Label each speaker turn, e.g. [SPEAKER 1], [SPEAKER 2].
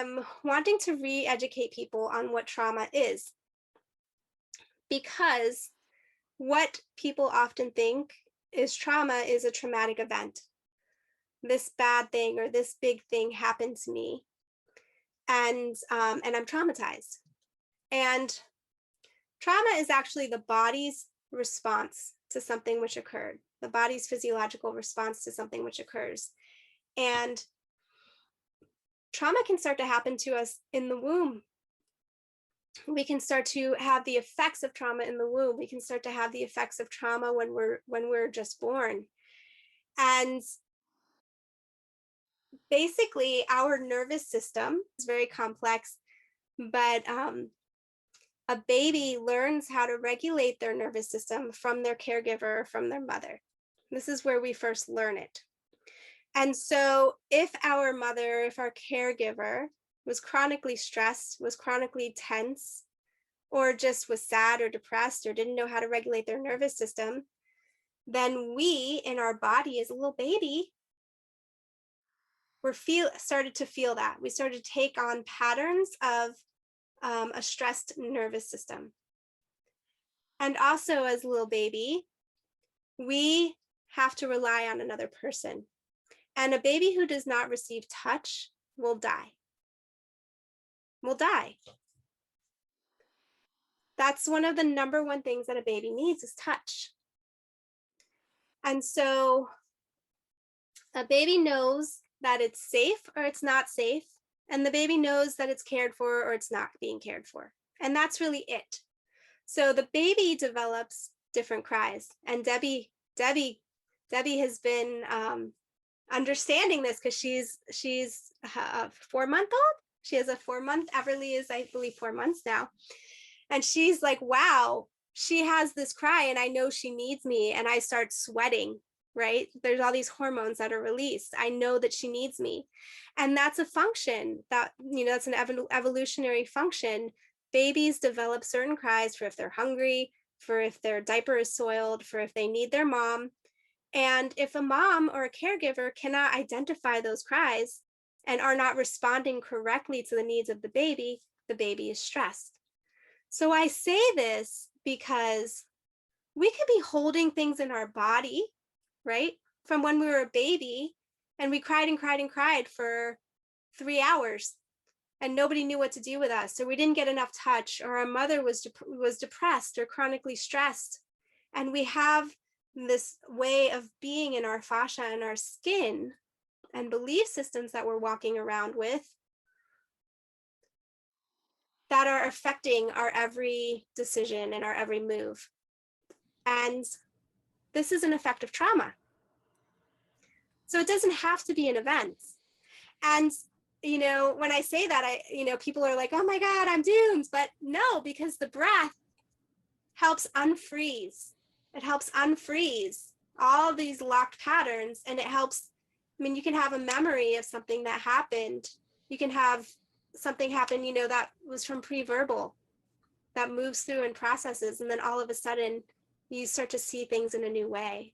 [SPEAKER 1] am wanting to re-educate people on what trauma is, because what people often think is trauma is a traumatic event. This bad thing or this big thing happened to me, and I'm traumatized. And trauma is actually the body's response to something which occurred, the body's physiological response to something which occurs. And trauma can start to happen to us in the womb. We can start to have the effects of trauma in the womb. We can start to have the effects of trauma when we're just born. And basically, our nervous system is very complex, but a baby learns how to regulate their nervous system from their caregiver, from their mother. This is where we first learn it. And so if our mother, if our caregiver was chronically stressed, was chronically tense, or just was sad or depressed or didn't know how to regulate their nervous system, then we in our body as a little baby, started to feel that. We started to take on patterns of a stressed nervous system. And also as a little baby, we have to rely on another person. And a baby who does not receive touch will die. Will die. That's one of the number one things that a baby needs is touch. And so a baby knows that it's safe or it's not safe. And the baby knows that it's cared for or it's not being cared for. And that's really it. So the baby develops different cries. And Debbie has been understanding this because she's a 4-month-old. She has a 4-month. Everly is, I believe, 4 months now. And she's like, wow, she has this cry and I know she needs me. And I start sweating, right? There's all these hormones that are released. I know that she needs me. And that's a function that, that's an evolutionary function. Babies develop certain cries for if they're hungry, for if their diaper is soiled, for if they need their mom. And if a mom or a caregiver cannot identify those cries and are not responding correctly to the needs of the baby is stressed. So I say this because we could be holding things in our body, right? From when we were a baby and we cried and cried and cried for 3 hours and nobody knew what to do with us. So we didn't get enough touch, or our mother was depressed or chronically stressed. And we have this way of being in our fascia and our skin and belief systems that we're walking around with that are affecting our every decision and our every move. And this is an effect of trauma. So it doesn't have to be an event. And, when I say that, people are like, oh my God, I'm doomed. But no, because the breath helps unfreeze. It helps unfreeze all these locked patterns. And it helps, you can have a memory of something that happened. You can have something happen, that was from pre-verbal, that moves through and processes. And then all of a sudden you start to see things in a new way.